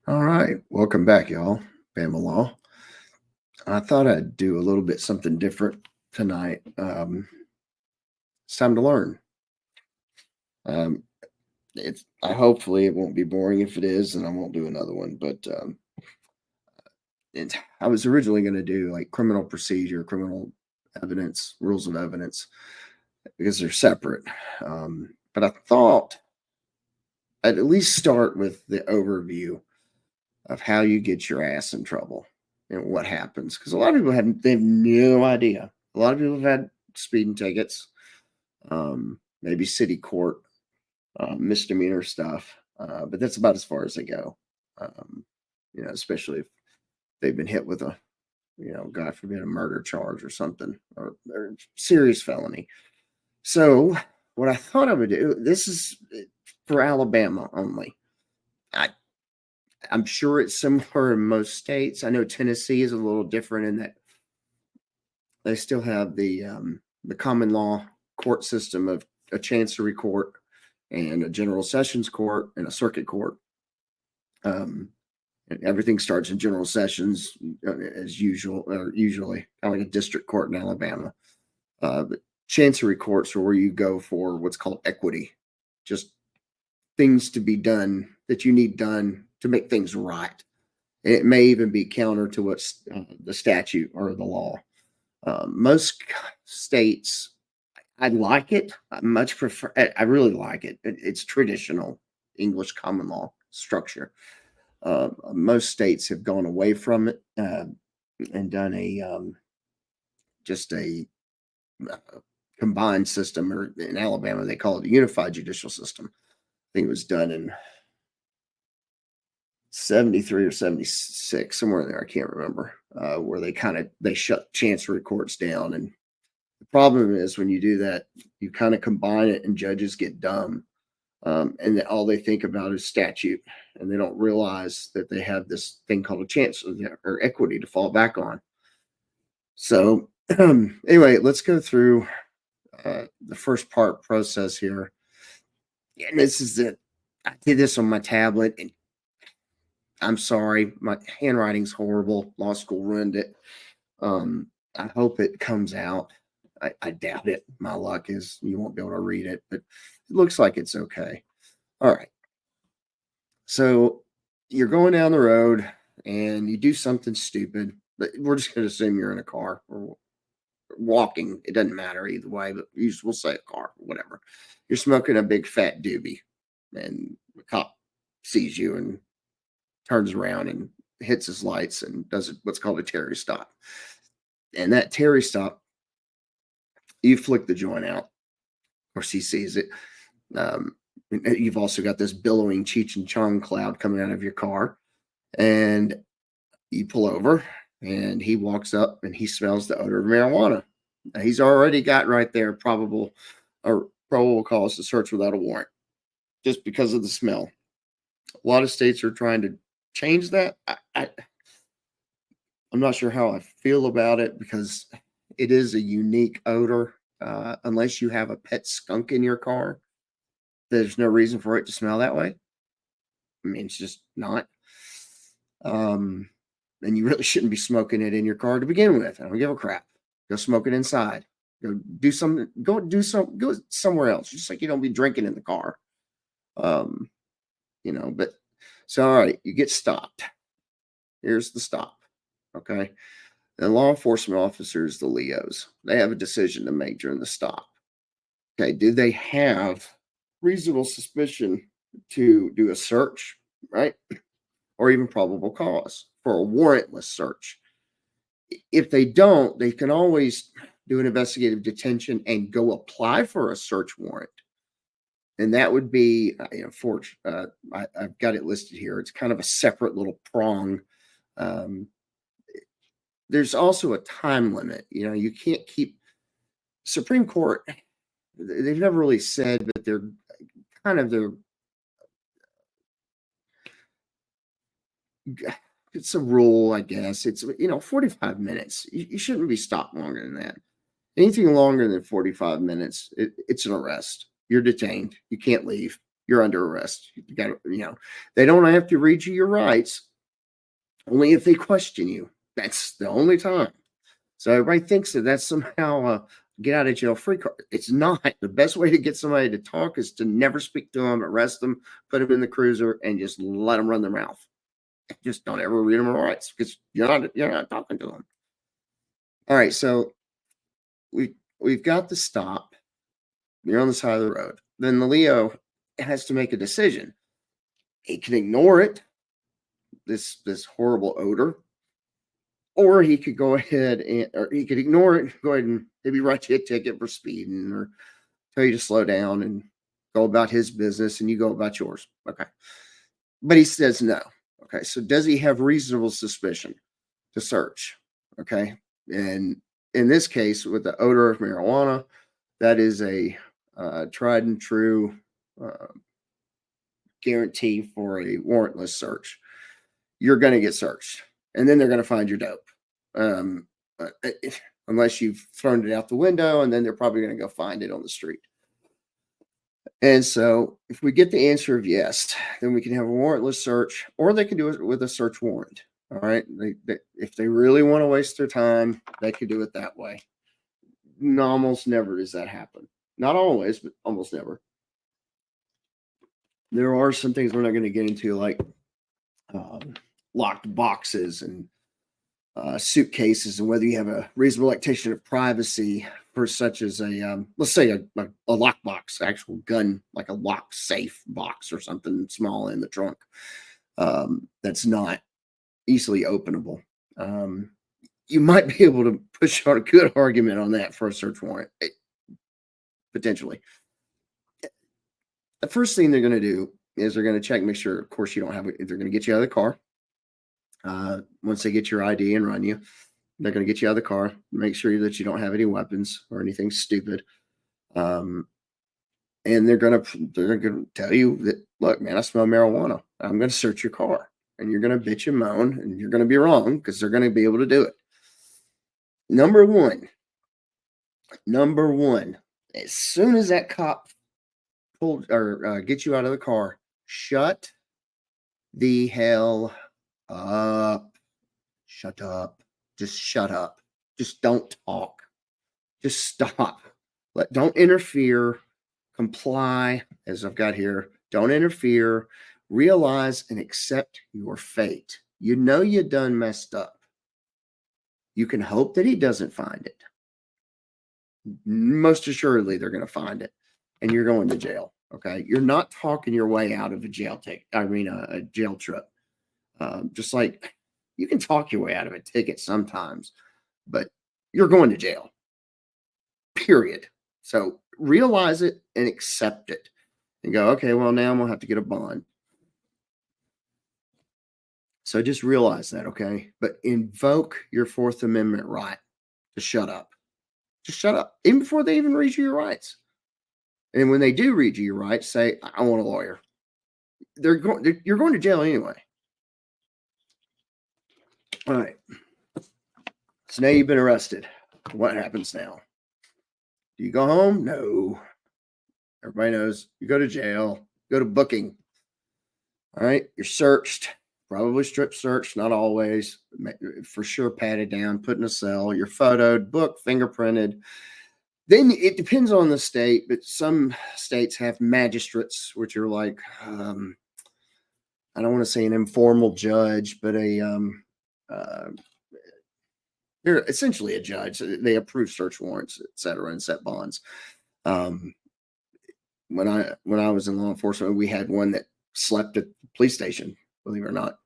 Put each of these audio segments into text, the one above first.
All right, welcome back, y'all. Bama Law. I thought I'd do a little bit something different tonight. It's time to learn. Um, it's hopefully it won't be boring. If it is, then I won't do another one. But I was originally going to do like criminal procedure, criminal evidence, rules of evidence because they're separate. But I thought I'd at least start with the overview of how you get your ass in trouble and what happens. Because a lot of people they have no idea. A lot of people have had speeding tickets, maybe city court, misdemeanor stuff, but that's about as far as they go. Um, especially if they've been hit with a, God forbid, a murder charge or something, or serious felony. So, what I thought I would do, this is for Alabama only. I I'm sure it's similar in most states. I know Tennessee is a little different in that they still have the common law court system of a chancery court and a general sessions court and a circuit court. And everything starts in general sessions as usual, or usually kind of like a district court in Alabama. But chancery courts are where you go for what's called equity, just things to be done that you need done to make things right. It may even be counter to what's the statute or the law. Most states, I like it. I much prefer. I really like it. It's traditional English common law structure. Most states have gone away from it and done a just a combined system, or in Alabama they call it a unified judicial system. I think it was done in 73 or 76, somewhere in there. I can't remember, where they shut chancery courts down. And the problem is when you do that, you kind of combine it and judges get dumb. And all they think about is statute, and they don't realize that they have this thing called a chance or equity to fall back on. So anyway, let's go through the first part process here. And this is it. I did this on my tablet, and I'm sorry, my handwriting's horrible. Law school ruined it. I hope it comes out. I doubt it. My luck is you won't be able to read it, but it looks like it's okay. All right. So you're going down the road and you do something stupid, but we're just going to assume you're in a car or walking. It doesn't matter either way, but we'll say a car, whatever. You're smoking a big fat doobie, and the cop sees you and turns around and hits his lights and does what's called a Terry stop. And that Terry stop, you flick the joint out. Of course, he sees it. You've also got this billowing Cheech and Chong cloud coming out of your car, and you pull over, and he walks up and he smells the odor of marijuana. Now, he's already got right there probable cause to search without a warrant just because of the smell. A lot of states are trying to change that. I'm not sure how I feel about it because it is a unique odor. Unless you have a pet skunk in your car, there's no reason for it to smell that way. I mean, it's just not. And you really shouldn't be smoking it in your car to begin with. I don't give a crap. Go smoke it inside. Go somewhere else. Just like you don't be drinking in the car. But so all right, you get stopped. Here's the stop. Okay. And law enforcement officers, the LEOs, they have a decision to make during the stop. Okay, do they have reasonable suspicion to do a search, right? Or even probable cause for a warrantless search? If they don't, they can always do an investigative detention and go apply for a search warrant. And that would be, I've got it listed here. It's kind of a separate little prong. There's also a time limit. You can't keep Supreme Court. They've never really said, but they're kind of it's a rule, I guess. It's 45 minutes. You shouldn't be stopped longer than that. Anything longer than 45 minutes, it's an arrest. You're detained. You can't leave. you're under arrest. You got to, they don't have to read you your rights, only if they question you. That's the only time. So everybody thinks that that's somehow a get out of jail free card. It's not. The best way to get somebody to talk is to never speak to them, arrest them, put them in the cruiser, and just let them run their mouth. Just don't ever read them their rights because you're not talking to them. All right, so we've got the stop. You're on the side of the road. Then the Leo has to make a decision. He can ignore it, this horrible odor, or he could go ahead or he could ignore it, go ahead and maybe write you a ticket for speeding or tell you to slow down and go about his business and you go about yours. Okay. But he says no. Okay. So does he have reasonable suspicion to search? Okay. And in this case, with the odor of marijuana, that is a tried and true guarantee for a warrantless search. You're going to get searched, and then they're going to find your dope, unless you've thrown it out the window, and then they're probably going to go find it on the street. And so if we get the answer of yes, then we can have a warrantless search, or they can do it with a search warrant. All right. If they really want to waste their time, they could do it that way. Almost never does that happen. Not always, but almost never. There are some things we're not going to get into, like locked boxes and suitcases, and whether you have a reasonable expectation of privacy for such as a, let's say a lockbox, actual gun, like a lock safe box or something small in the trunk that's not easily openable. You might be able to push out a good argument on that for a search warrant, potentially. The first thing they're going to do is they're going to check, make sure, of course, you don't have it. They're going to get you out of the car. Once they get your ID and run you, they're going to get you out of the car, make sure that you don't have any weapons or anything stupid. And they're going to tell you that, look, man, I smell marijuana. I'm going to search your car. And you're going to bitch and moan, and you're going to be wrong because they're going to be able to do it. Number one, as soon as that cop pulled or gets you out of the car, shut the hell up. Shut up. Just shut up. Just don't talk. Just stop. Don't interfere. Comply, as I've got here. Don't interfere. Realize and accept your fate. You know you done messed up. You can hope that he doesn't find it. Most assuredly, they're going to find it, and you're going to jail. Okay, you're not talking your way out of a jail a jail trip. Just like you can talk your way out of a ticket sometimes, but you're going to jail. Period. So realize it and accept it, and go, okay, well, now I'm gonna have to get a bond. So just realize that, okay? But invoke your Fourth Amendment right to shut up. Just shut up, even before they even read you your rights. And when they do read you your rights, say, I want a lawyer. You're going to jail anyway. All right. So now you've been arrested. What happens now? Do you go home? No. Everybody knows you go to jail, go to booking. All right. You're searched. Probably strip search, not always, for sure patted down, put in a cell, you're photoed, booked, fingerprinted. Then it depends on the state, but some states have magistrates, which are like, I don't want to say an informal judge, but they're essentially a judge. They approve search warrants, et cetera, and set bonds. When I was in law enforcement, we had one that slept at the police station, believe it or not.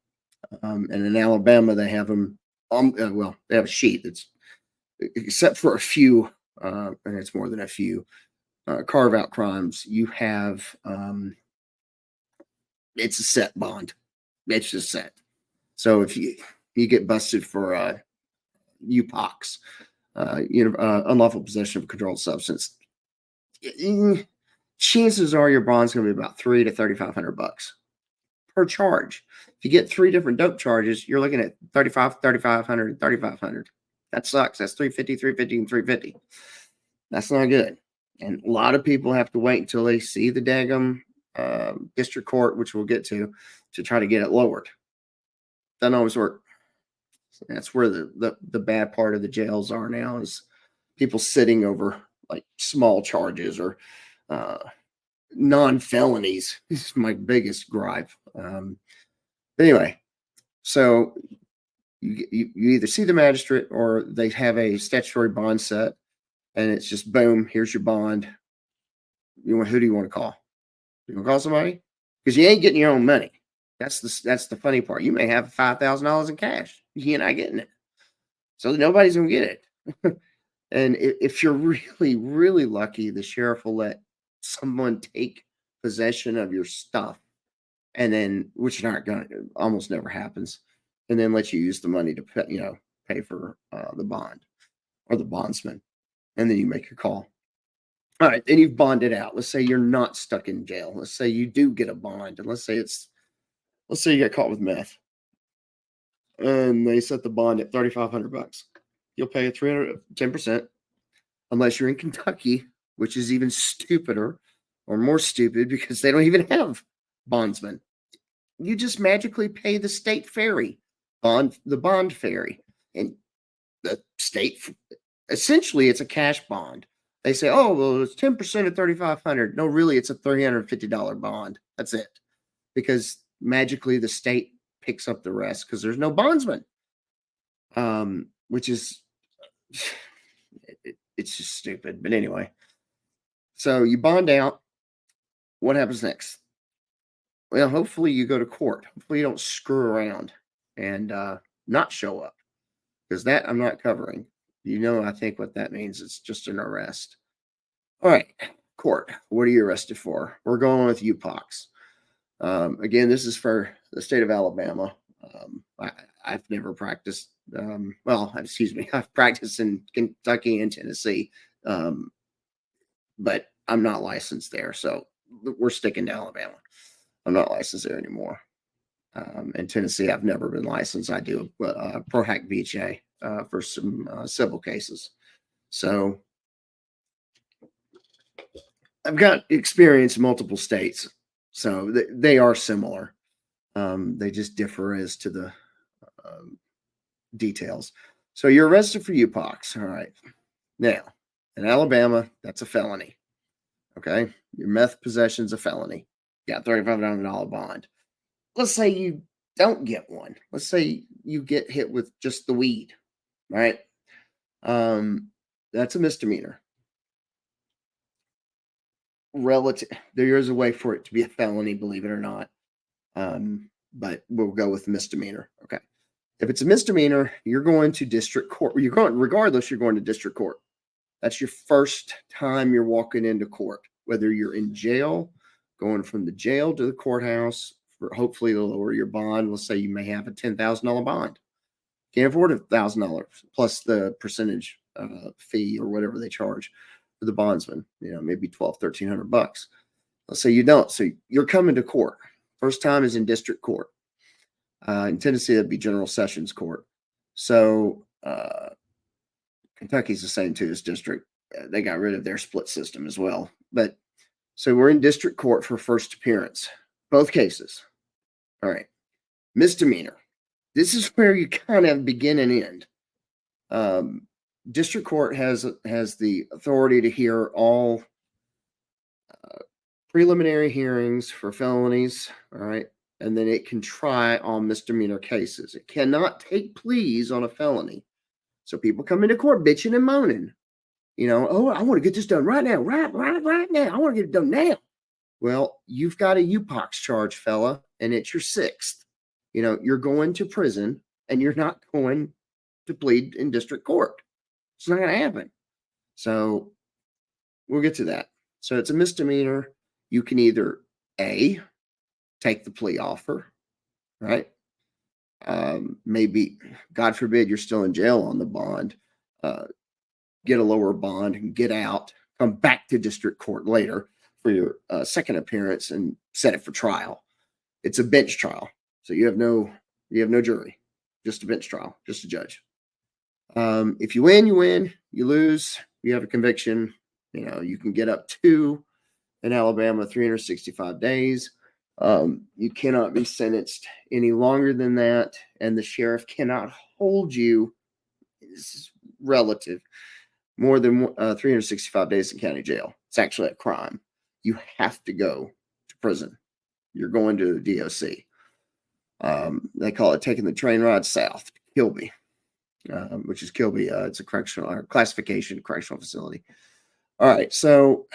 And in Alabama, they have them they have a sheet that's, except for a few, and it's more than a few, carve out crimes, you have, it's a set bond. It's just set. So if you get busted for UPOCs, unlawful possession of a controlled substance, chances are your bond's going to be about $300 to $3,500 per charge. If you get 3 different dope charges, you're looking at $3,500. That sucks. That's $350, and $350. That's not good. And a lot of people have to wait until they see the daggum district court, which we'll get to try to get it lowered. Doesn't always work. So that's where the bad part of the jails are now, is people sitting over like small charges or non-felonies. This is my biggest gripe. Anyway, so you either see the magistrate or they have a statutory bond set, and it's just boom, here's your bond. Who do you want to call? You want to call somebody? Because you ain't getting your own money. That's the funny part. You may have $5,000 in cash. You're not getting it. So nobody's gonna get it. And if you're really, really lucky, the sheriff will let someone take possession of your stuff, and then, which not gonna, almost never happens, and then let you use the money to pay for the bond or the bondsman, and then you make your call. All right, then you've bonded out. Let's say you're not stuck in jail. Let's say you do get a bond, and let's say you get caught with meth, and they set the bond at $3,500. You'll pay a 10%, unless you're in Kentucky, which is even stupider or more stupid because they don't even have bondsmen. You just magically pay the state ferry, the bond ferry, and the state, essentially, it's a cash bond. They say, oh, well, it's 10% of $3,500. No, really, it's a $350 bond. That's it. Because magically the state picks up the rest because there's no bondsman. Which is, it's just stupid. But anyway, so you bond out. What happens next? Well, hopefully you go to court. Hopefully you don't screw around and not show up, because that I'm not covering. I think what that means. It's just an arrest. All right, court. What are you arrested for? We're going with UPOX. Again, this is for the state of Alabama. I've never practiced. I've practiced in Kentucky and Tennessee, but I'm not licensed there. So we're sticking to Alabama. I'm not licensed there anymore. In Tennessee, I've never been licensed. I do Pro Hack VHA for some civil cases. So I've got experience in multiple states. So they are similar. They just differ as to the details. So you're arrested for UPOX. All right. Now, in Alabama, that's a felony. Okay. Your meth possession's a felony. You got $3,500 bond. Let's say you don't get one. Let's say you get hit with just the weed, right? That's a misdemeanor. There is a way for it to be a felony, believe it or not. But we'll go with misdemeanor. Okay. If it's a misdemeanor, you're going to district court. You're going to district court. That's your first time you're walking into court, whether you're in jail, going from the jail to the courthouse, for hopefully to lower your bond. Let's say you may have a $10,000 bond. Can't afford $1,000 plus the percentage fee or whatever they charge for the bondsman, maybe $1,200-$1,300. Let's say you don't. So you're coming to court. First time is in district court. In Tennessee, that'd be General Sessions Court. So Kentucky's the same too as district. They got rid of their split system as well. But so we're in district court for first appearance. Both cases. All right. Misdemeanor. This is where you kind of begin and end. District court has the authority to hear all preliminary hearings for felonies. All right. And then it can try on misdemeanor cases. It cannot take pleas on a felony. So people come into court bitching and moaning. Oh, I want to get this done right now, right now. I want to get it done now. Well, you've got a UPOX charge, fella, and it's your 6th. You're going to prison, and you're not going to plead in district court. It's not going to happen. So we'll get to that. So it's a misdemeanor. You can either A, take the plea offer, right? Maybe, God forbid, you're still in jail on the bond, get a lower bond and get out, come back to district court later for your second appearance and set it for trial. It's a bench trial. So you have no jury, just a bench trial, just a judge. If you win, you win. You lose, you have a conviction. You can get up to In Alabama, 365 days. You cannot be sentenced any longer than that, and the sheriff cannot hold you. This is relative. More than 365 days in county jail. It's actually a crime. You have to go to prison. You're going to the DOC. They call it taking the train ride south, Kilby, which is Kilby. It's a correctional classification correctional facility. All right, so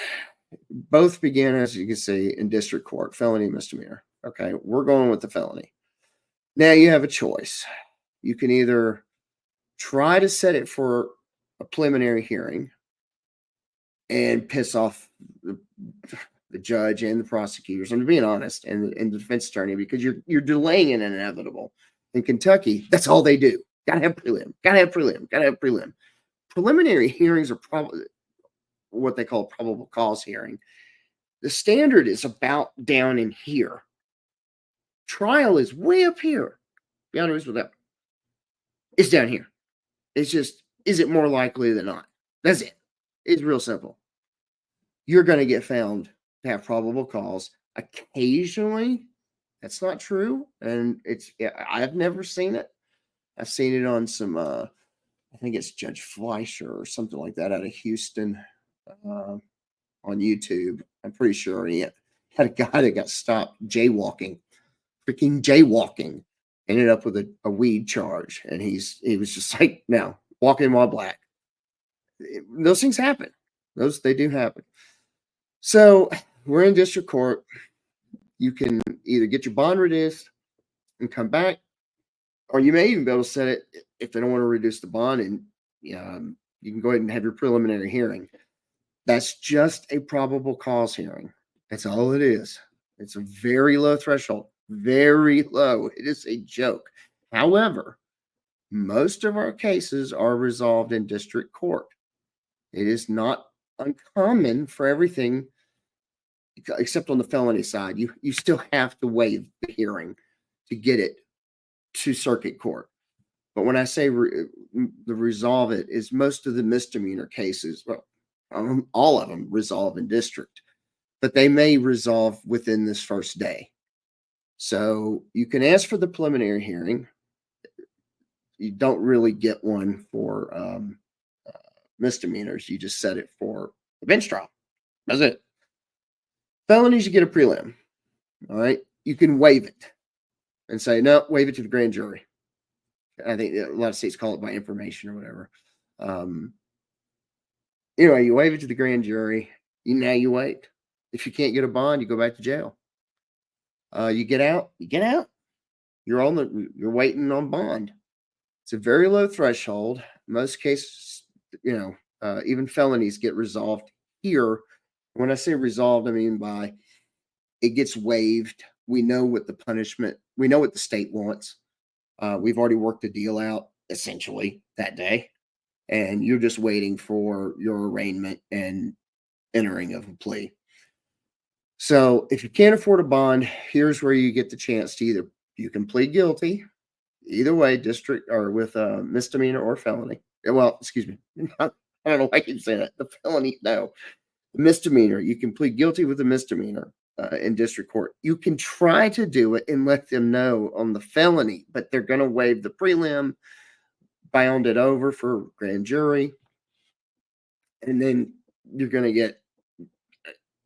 both begin, as you can see, in district court, felony, misdemeanor. Okay, we're going with the felony. Now you have a choice. You can either try to set it for a preliminary hearing and piss off the judge and the prosecutors. I'm being honest, and the defense attorney, because you're delaying an inevitable. In Kentucky, that's all they do. Gotta have prelim. Gotta have prelim. Gotta have prelim. Preliminary hearings are probably what they call a probable cause hearing. The standard is about down in here. Trial is way up here. Be honest with that. It's down here. It's just, is it more likely than not? That's it. It's real simple. You're going to get found to have probable cause. Occasionally, that's not true. And I've never seen it. I've seen it on some, I think it's Judge Fleischer or something like that out of Houston on YouTube. I'm pretty sure he had a guy that got stopped freaking jaywalking, ended up with a weed charge. And he was just like, no, walking while black. Those things happen. They do happen. So we're in district court. You can either get your bond reduced and come back, or you may even be able to set it if they don't want to reduce the bond, and you can go ahead and have your preliminary hearing. That's just a probable cause hearing. That's all it is. It's a very low threshold, very low. It is a joke. However, most of our cases are resolved in district court. It is not uncommon for everything, except on the felony side. You still have to waive the hearing to get it to circuit court. But when I say the resolve it, is most of the misdemeanor cases, well, all of them resolve in district, but they may resolve within this first day. So you can ask for the preliminary hearing. You don't really get one for misdemeanors. You just set it for a bench trial. That's it. Felonies, you get a prelim. All right. You can waive it and say, no, waive it to the grand jury. I think a lot of states call it by information or whatever. Anyway, you waive it to the grand jury. Now you wait. If you can't get a bond, you go back to jail. You get out. You get out. You're waiting on bond. It's a very low threshold. Most cases, even felonies get resolved here. When I say resolved, I mean by it gets waived. We know what the punishment, we know what the state wants. We've already worked the deal out essentially that day, and you're just waiting for your arraignment and entering of a plea. So if you can't afford a bond, here's where you get the chance to you can plead guilty, either way, district or with a misdemeanor or felony. Well, excuse me. I don't know why I keep saying that. The felony, no. The misdemeanor, you can plead guilty with a misdemeanor in district court. You can try to do it and let them know on the felony, but they're going to waive the prelim, bound it over for grand jury, and then you're going to get,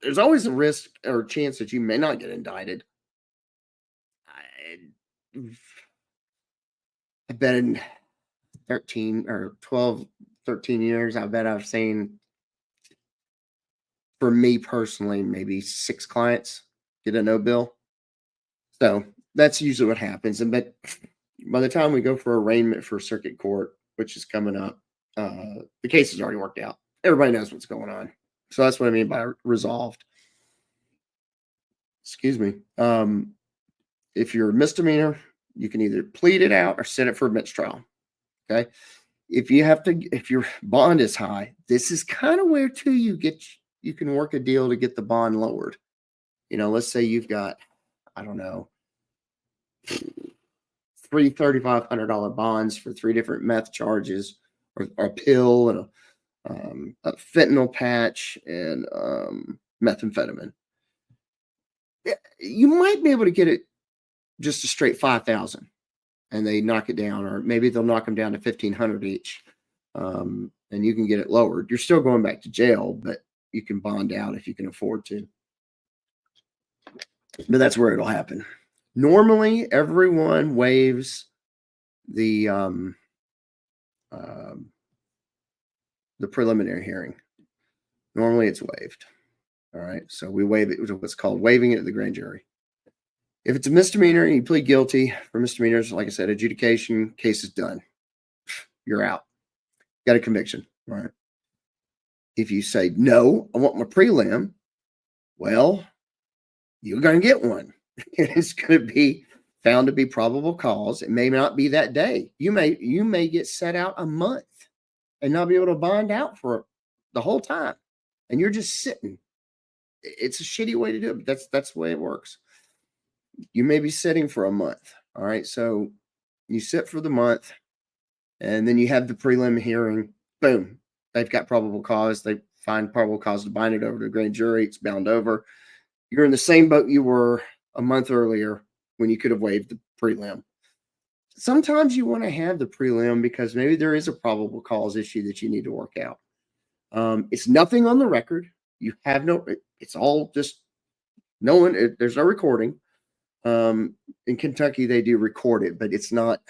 there's always a risk or chance that you may not get indicted. I bet in 13 or 12, 13 years, I bet I've seen, for me personally, maybe 6 clients get a no bill. So that's usually what happens. And but by the time we go for arraignment for circuit court, which is coming up, the case is already worked out. Everybody knows what's going on. So that's what I mean by resolved. Excuse me. If you're a misdemeanor, you can either plead it out or set it for a bench trial. Okay. If your bond is high, this is kind of where too you can work a deal to get the bond lowered. Let's say you've got, I don't know, 3 $3,500 bonds for 3 different meth charges, or a pill and a fentanyl patch and methamphetamine. You might be able to get it just a straight 5,000 and they knock it down, or maybe they'll knock them down to 1,500 each. And you can get it lowered. You're still going back to jail, but you can bond out if you can afford to. But that's where it'll happen. Normally, everyone waives the preliminary hearing. Normally, it's waived. All right, so we waive it. What's called waiving it to the grand jury. If it's a misdemeanor and you plead guilty for misdemeanors, like I said, adjudication, case is done. You're out. Got a conviction. All right. If you say, no, I want my prelim, well, you're going to get one. It's going to be found to be probable cause. It may not be that day. You may get set out a month and not be able to bond out for the whole time. And you're just sitting. It's a shitty way to do it, but that's the way it works. You may be sitting for a month. All right. So you sit for the month and then you have the prelim hearing. Boom. They've got probable cause. They find probable cause to bind it over to the grand jury. It's bound over. You're in the same boat you were a month earlier when you could have waived the prelim. Sometimes you want to have the prelim because maybe there is a probable cause issue that you need to work out. It's nothing on the record. You have it's all just no one, there's no recording. In Kentucky, they do record it, but it's not,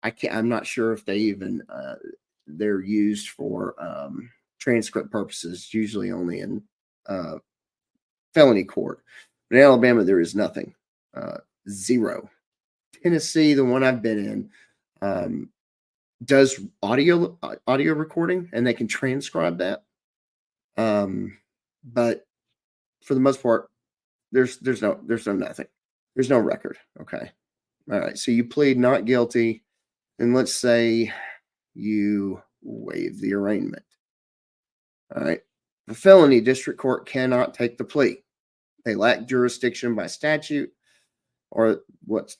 I'm not sure if they even, they're used for transcript purposes, usually only in felony court. But in Alabama, there is nothing. Zero. Tennessee, the one I've been in, does audio recording, and they can transcribe that. But for the most part, there's no nothing. There's no record. Okay. All right. So you plead not guilty, and let's say you waive the arraignment. All right. The felony, district court cannot take the plea. They lack jurisdiction by statute, or what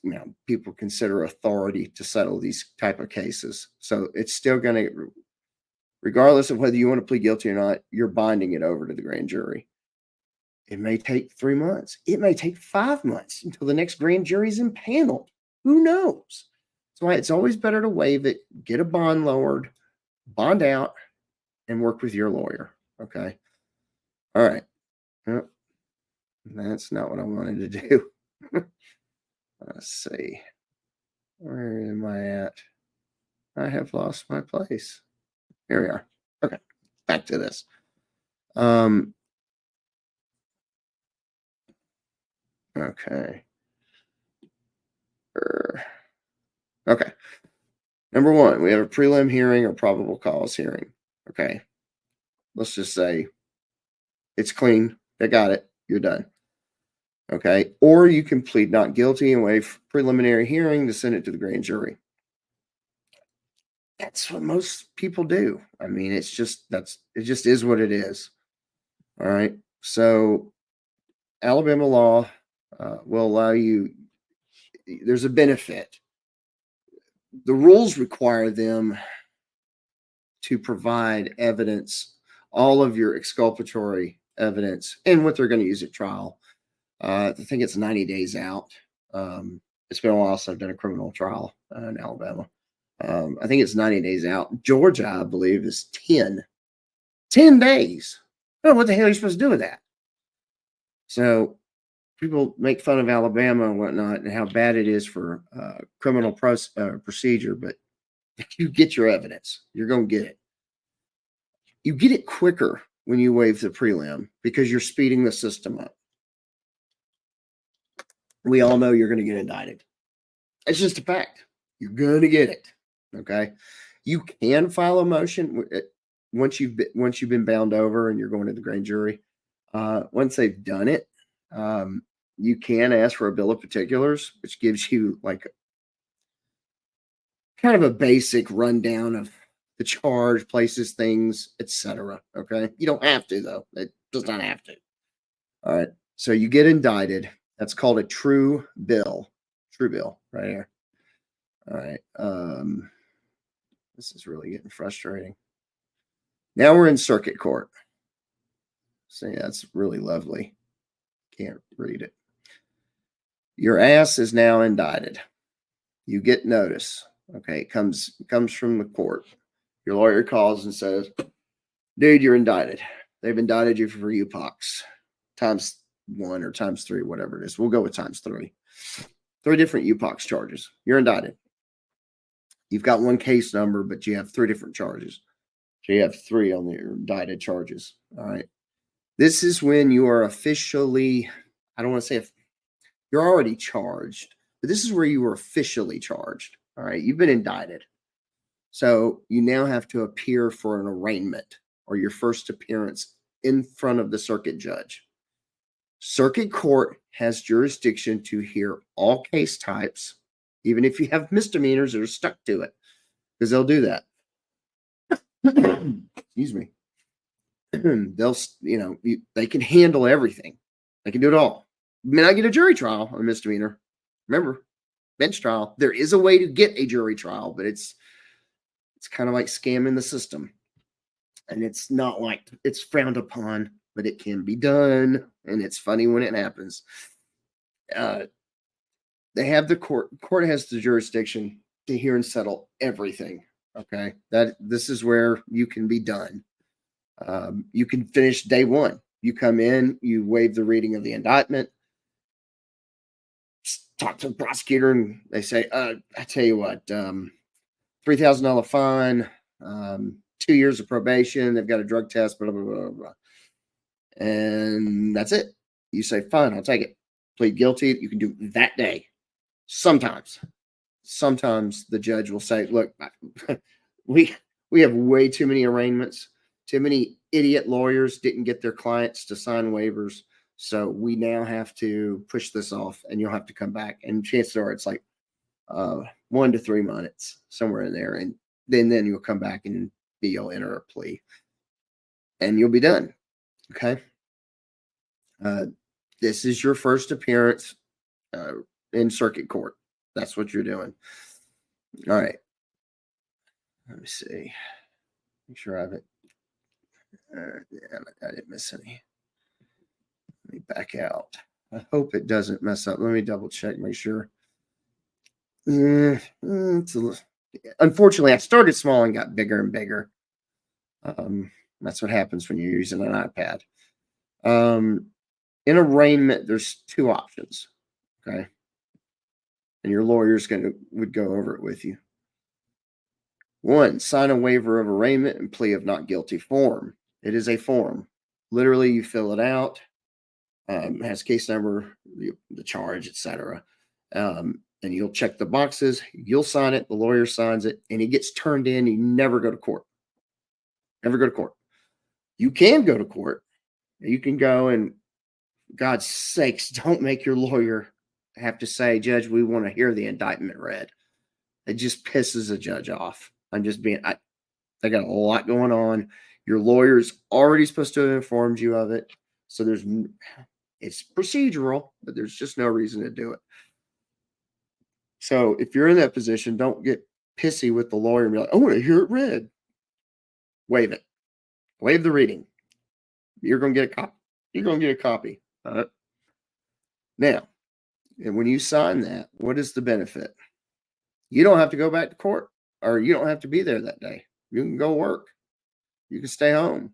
people consider authority to settle these type of cases. So it's still going to, regardless of whether you want to plead guilty or not, you're binding it over to the grand jury. It may take 3 months. It may take 5 months until the next grand jury is impaneled. Who knows? That's why it's always better to waive it, get a bond lowered, bond out, and work with your lawyer. Okay. All right. Well, that's not what I wanted to do. Let's see. Where am I at? I have lost my place. Here we are. Okay. Back to this. Okay. Okay. Number one, we have a prelim hearing or probable cause hearing. Okay. Let's just say it's clean. They got it. You're done. Okay. Or you can plead not guilty and waive preliminary hearing to send it to the grand jury. That's what most people do. I mean, it just is what it is. All right. So Alabama law will allow you, there's a benefit. The rules require them to provide evidence, all of your exculpatory evidence, and what they're going to use at trial. I think it's 90 days out. It's been a while since I've done a criminal trial in Alabama. I think it's 90 days out. Georgia, I believe, is 10 days. Oh, what the hell are you supposed to do with that? So people make fun of Alabama and whatnot and how bad it is for criminal procedure, but if you get your evidence, you're going to get it. You get it quicker when you waive the prelim because you're speeding the system up. We all know you're going to get indicted. It's just a fact. You're going to get it. Okay. You can file a motion once you've been bound over and you're going to the grand jury. Once they've done it, you can ask for a bill of particulars, which gives you like kind of a basic rundown of the charge, places, things, etc. Okay. You don't have to, though. It does not have to. All right. So you get indicted. That's called a true bill. True bill right here. All right. This is really getting frustrating. Now we're in circuit court. See, that's really lovely. Can't read it. Your ass is now indicted. You get notice. Okay, it comes from the court. Your lawyer calls and says, dude, you're indicted. They've indicted you for UPOX times 1 or times 3, whatever it is. We'll go with times 3. 3 different UPOX charges. You're indicted. You've got 1 case number, but you have 3 different charges. So you have 3 on your indicted charges. All right. This is when you are officially, I don't want to say if you're already charged, but this is where you were officially charged. All right. You've been indicted. So you now have to appear for an arraignment or your first appearance in front of the circuit judge. Circuit court has jurisdiction to hear all case types, even if you have misdemeanors that are stuck to it, because they'll do that. Excuse me. They'll, they can handle everything. They can do it all. May not get a jury trial on a misdemeanor. Remember, bench trial. There is a way to get a jury trial, but it's kind of like scamming the system. And it's not like it's frowned upon, but it can be done. And it's funny when it happens. They have the court has the jurisdiction to hear and settle everything. Okay. This is where you can be done. You can finish day 1. You come in, you waive the reading of the indictment, talk to the prosecutor, and they say, I tell you what, $3,000 fine, 2 years of probation. They've got a drug test, blah, blah, blah, blah. And that's it. You say, fine, I'll take it. Plead guilty. You can do that day. Sometimes the judge will say, look, we have way too many arraignments. Too many idiot lawyers didn't get their clients to sign waivers. So we now have to push this off and you'll have to come back. And chances are it's like 1 to 3 months, somewhere in there. And then you'll come back and you'll enter a plea and you'll be done. Okay. This is your first appearance in circuit court. That's what you're doing. All right. Let me see. Make sure I have it. I didn't miss any. Let me back out. I hope it doesn't mess up. Let me double check, make sure. Unfortunately, I started small and got bigger and bigger. That's what happens when you're using an iPad. In arraignment, there's 2 options. Okay. And your lawyer's would go over it with you. 1, sign a waiver of arraignment and plea of not guilty form. It is a form. Literally, you fill it out. Has case number, the charge, etc. And you'll check the boxes. You'll sign it. The lawyer signs it, and it gets turned in. You never go to court. Never go to court. You can go to court. You can go and, God's sakes, don't make your lawyer have to say, Judge, we want to hear the indictment read. It just pisses a judge off. I'm just being, they got a lot going on. Your lawyer's already supposed to have informed you of it. So it's procedural, but there's just no reason to do it. So if you're in that position, don't get pissy with the lawyer and be like, I want to hear it read. Waive it. Waive the reading. You're going to get a copy. You're going to get a copy. Now, and when you sign that, what is the benefit? You don't have to go back to court, or you don't have to be there that day. You can go work. You can stay home,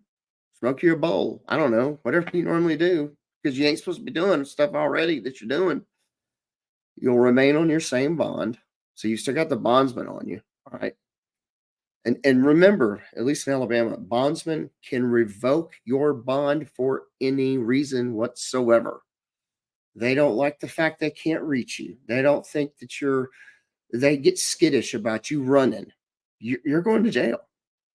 smoke you a bowl. I don't know, whatever you normally do, because you ain't supposed to be doing stuff already that you're doing. You'll remain on your same bond. So you still got the bondsman on you. All right. And remember, at least in Alabama, bondsmen can revoke your bond for any reason whatsoever. They don't like the fact they can't reach you. They don't think that they get skittish about you running. You're going to jail.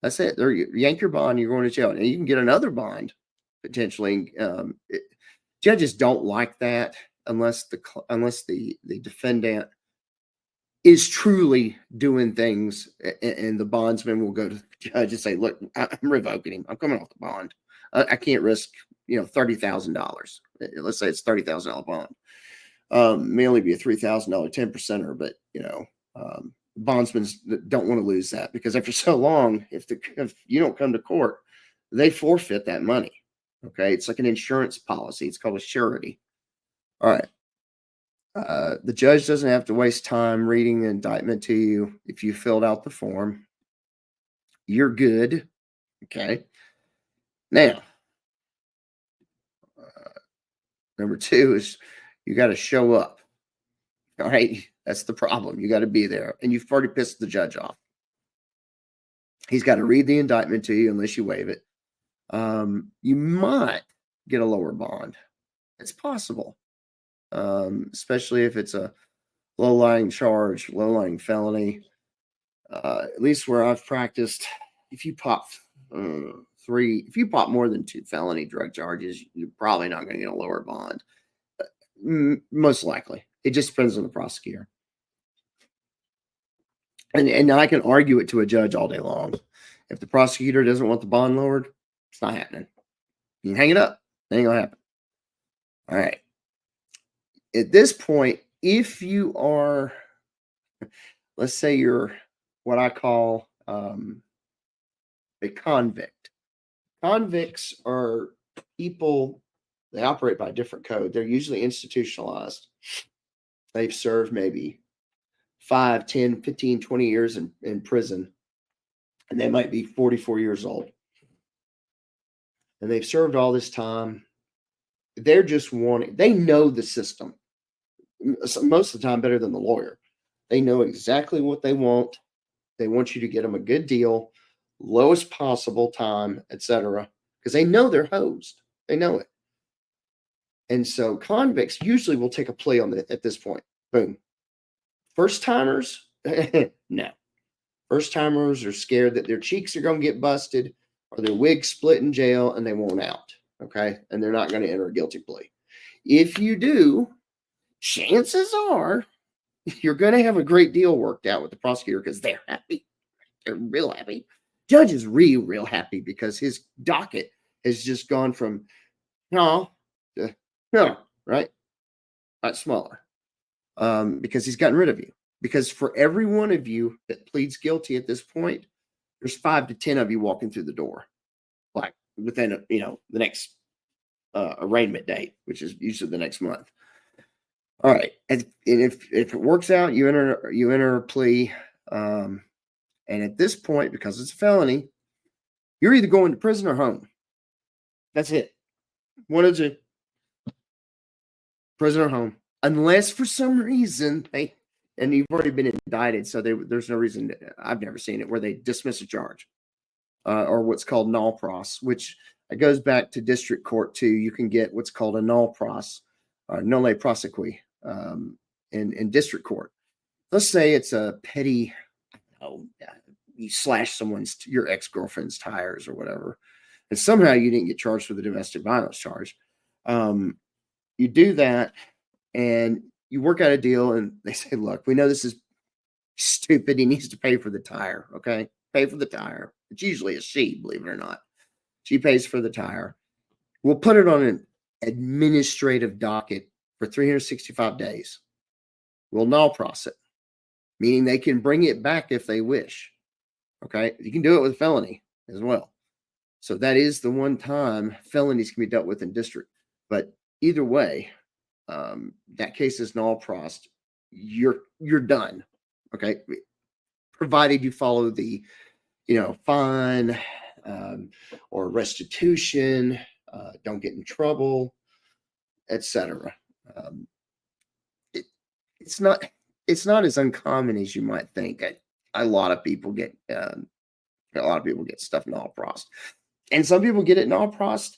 That's it. You yank your bond, you're going to jail. And you can get another bond potentially. Judges don't like that unless the defendant is truly doing things, and the bondsman will go to the judge and say, look, I'm revoking him. I'm coming off the bond. I can't risk, $30,000. Let's say it's $30,000 bond. May only be a $3,000 10%er, but bondsmen don't want to lose that, because after so long, if you don't come to court, they forfeit that money. Okay. It's like an insurance policy. It's called a surety. All right. The judge doesn't have to waste time reading the indictment to you. If you filled out the form, you're good. Okay. Now, number two is you got to show up. All right. That's the problem. You got to be there. And you've already pissed the judge off. He's got to read the indictment to you unless you waive it. You might get a lower bond. It's possible, especially if it's a low-lying charge, low-lying felony. At least where I've practiced, if you pop if you pop more than 2 felony drug charges, you're probably not going to get a lower bond. Most likely. It just depends on the prosecutor. And I can argue it to a judge all day long. If the prosecutor doesn't want the bond lowered, it's not happening. You can hang it up. It ain't gonna happen. All right. At this point, if you are, let's say you're what I call a convict. Convicts are people, they operate by a different code. They're usually institutionalized. They've served maybe 5, 10, 15, 20 years in prison, and they might be 44 years old. And they've served all this time. They're just wanting, they know the system most of the time better than the lawyer. They know exactly what they want. They want you to get them a good deal, lowest possible time, etc., because they know they're hosed. They know it. And so convicts usually will take a plea on it at this point. Boom. First timers, no. First timers are scared that their cheeks are going to get busted or their wig split in jail and they won't out. Okay. And they're not going to enter a guilty plea. If you do, chances are you're going to have a great deal worked out with the prosecutor because they're happy. They're real happy. Judge is real happy because his docket has just gone from no to no, right? Not smaller. Because he's gotten rid of you. Because for every one of you that pleads guilty at this point, there's 5 to 10 of you walking through the door, like within the next arraignment date, which is usually the next month. All right, and if it works out, you enter a plea, and at this point, because it's a felony, you're either going to prison or home. That's it. One of the prison or home, unless for some reason and you've already been indicted, so there's no reason. I've never seen it where they dismiss a charge, or what's called null pros, which goes back to district court too. You can get what's called a null pros, nolle prosequi, in district court. Let's say it's a petty, you slash your ex-girlfriend's tires or whatever, and somehow you didn't get charged with a domestic violence charge. You do that, and you work out a deal, and they say, look, we know this is stupid. He needs to pay for the tire. Okay. Pay for the tire. It's usually a she, believe it or not. She pays for the tire. We'll put it on an administrative docket for 365 days. We'll null pros it, meaning they can bring it back if they wish. Okay. You can do it with a felony as well. So that is the one time felonies can be dealt with in district. But either way, that case is null prost. You're done. Okay. Provided you follow the, fine, or restitution, don't get in trouble, etc. It's not as uncommon as you might think. A lot of people get stuff null prost, and some people get it null prost,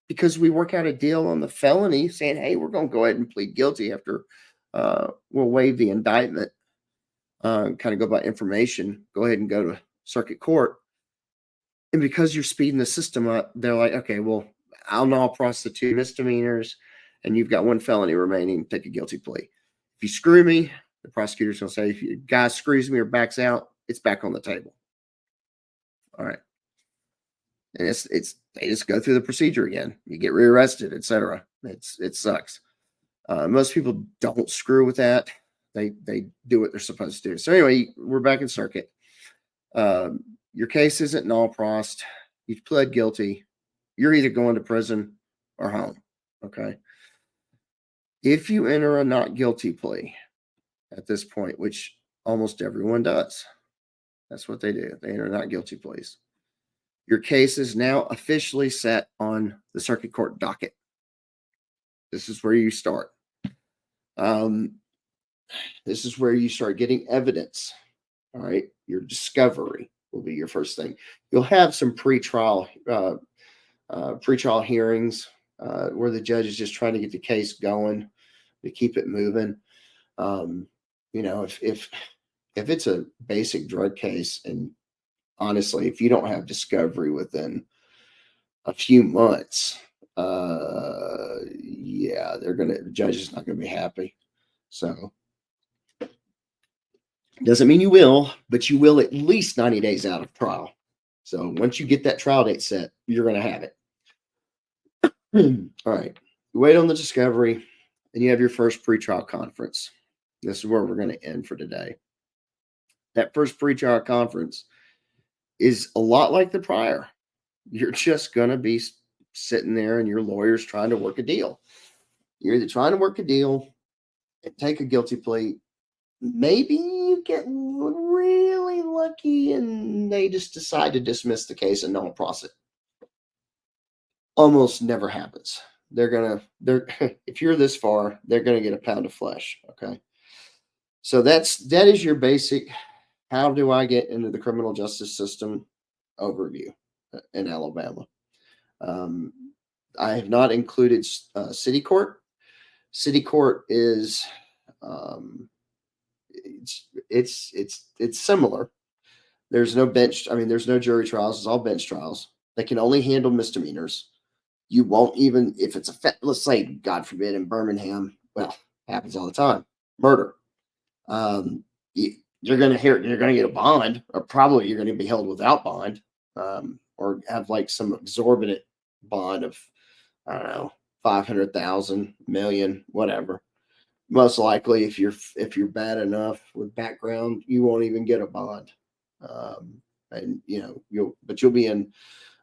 because we work out a deal on the felony saying, hey, we're going to go ahead and plead guilty after we'll waive the indictment, kind of go by information, go ahead and go to circuit court. And because you're speeding the system up, they're like, okay, well, I'll null pros the 2 misdemeanors and you've got 1 felony remaining, take a guilty plea. If you screw me, the prosecutor's going to say, if your guy screws me or backs out, it's back on the table. All right. And they just go through the procedure again. You get rearrested, etc. It sucks. Most people don't screw with that. They do what they're supposed to do. So anyway, we're back in circuit. Your case isn't null prost. You've pled guilty. You're either going to prison or home. Okay. If you enter a not guilty plea at this point, which almost everyone does, that's what they do. They enter not guilty pleas. Your case is now officially set on the circuit court docket. This is where you start. This is where you start getting evidence. All right. Your discovery will be your first thing. You'll have some pretrial hearings where the judge is just trying to get the case going to keep it moving. If it's a basic drug case, and honestly, if you don't have discovery within a few months, the judge is not going to be happy. So doesn't mean you will, but you will at least 90 days out of trial. So once you get that trial date set, you're going to have it. All right. You wait on the discovery, and you have your first pretrial conference. This is where we're going to end for today. That first pretrial conference is a lot like the prior. You're just going to be sitting there and your lawyer's trying to work a deal. You're either trying to work a deal and take a guilty plea. Maybe you get really lucky and they just decide to dismiss the case and don't process it. Almost never happens. If you're this far, they're going to get a pound of flesh. Okay. So that is your basic, how do I get into the criminal justice system overview in Alabama. I have not included city court. City court is, it's similar. There's no bench. I mean, there's no jury trials. It's all bench trials. They can only handle misdemeanors. You won't even, if it's let's say, God forbid, in Birmingham, well, happens all the time, murder. You're going to get a bond, or probably you're going to be held without bond, or have like some exorbitant bond of, I don't know, 500,000, million, whatever. Most likely, if you're bad enough with background, you won't even get a bond. And you'll be in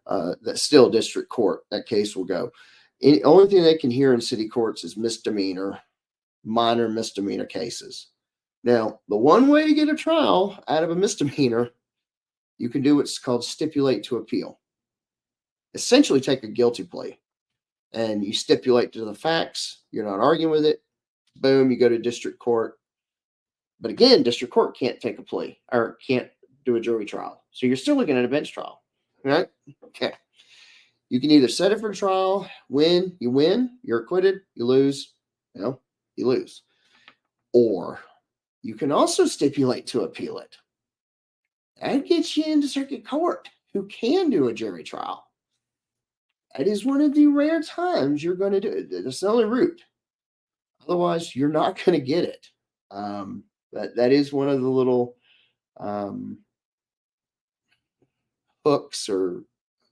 that still district court. That case will go. Only thing they can hear in city courts is minor misdemeanor cases. Now, the one way to get a trial out of a misdemeanor, you can do what's called stipulate to appeal. Essentially, take a guilty plea and you stipulate to the facts. You're not arguing with it. Boom, you go to district court. But again, district court can't take a plea or can't do a jury trial. So you're still looking at a bench trial, right? Okay. You can either set it for trial, win, you're acquitted, you lose, you lose. Or you can also stipulate to appeal it. That gets you into circuit court, who can do a jury trial. That is one of the rare times you're going to do it. That's the only route. Otherwise, you're not going to get it. That is one of the little hooks, or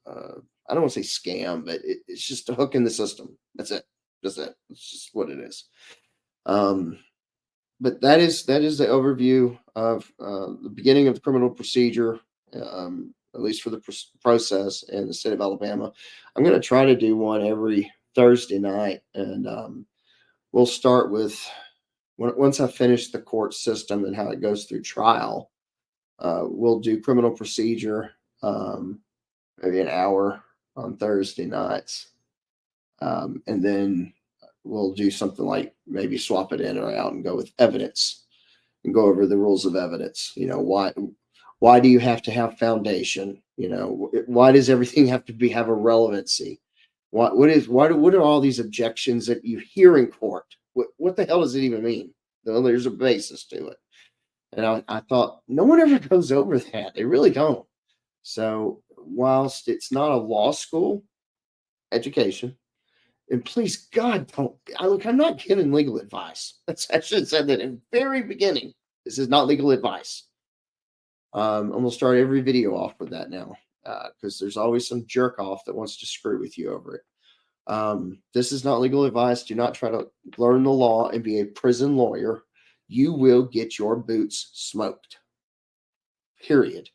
I don't want to say scam, but it's just a hook in the system. That's it. That's it. It's just what it is. But that is the overview of the beginning of the criminal procedure, at least for the process in the state of Alabama. I'm going to try to do one every Thursday night, and we'll start with, once I finish the court system and how it goes through trial, we'll do criminal procedure, maybe an hour on Thursday nights. And then we'll do something like maybe swap it in or out and go with evidence and go over the rules of evidence. Why do you have to have foundation? Why does everything have to have a relevancy? What are all these objections that you hear in court? What the hell does it even mean? There's a basis to it. And I thought, no one ever goes over that. They really don't. So whilst it's not a law school education, and please, God, I'm not giving legal advice. I should have said that in the very beginning. This is not legal advice. I'm going to start every video off with that now, because there's always some jerk off that wants to screw with you over it. This is not legal advice. Do not try to learn the law and be a prison lawyer. You will get your boots smoked. Period.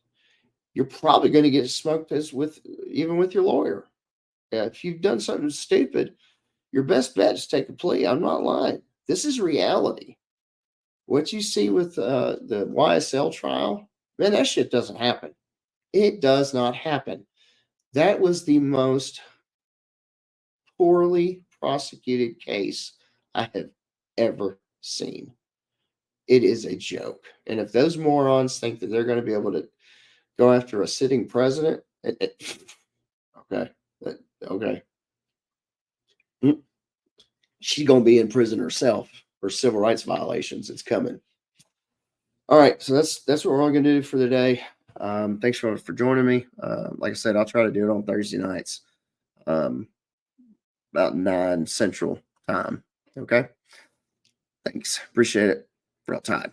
you're probably going to get smoked even with your lawyer. If you've done something stupid, your best bet is take a plea. I'm not lying. This is reality. What you see with the YSL trial, man, that shit doesn't happen. It does not happen. That was the most poorly prosecuted case I have ever seen. It is a joke. And if those morons think that they're going to be able to go after a sitting president, okay, okay. She's going to be in prison herself for civil rights violations. It's coming. All right, so that's what we're all going to do for the day. Thanks for joining me. Like I said, I'll try to do it on Thursday nights, about 9 Central time. Okay. Thanks. Appreciate it. Real time.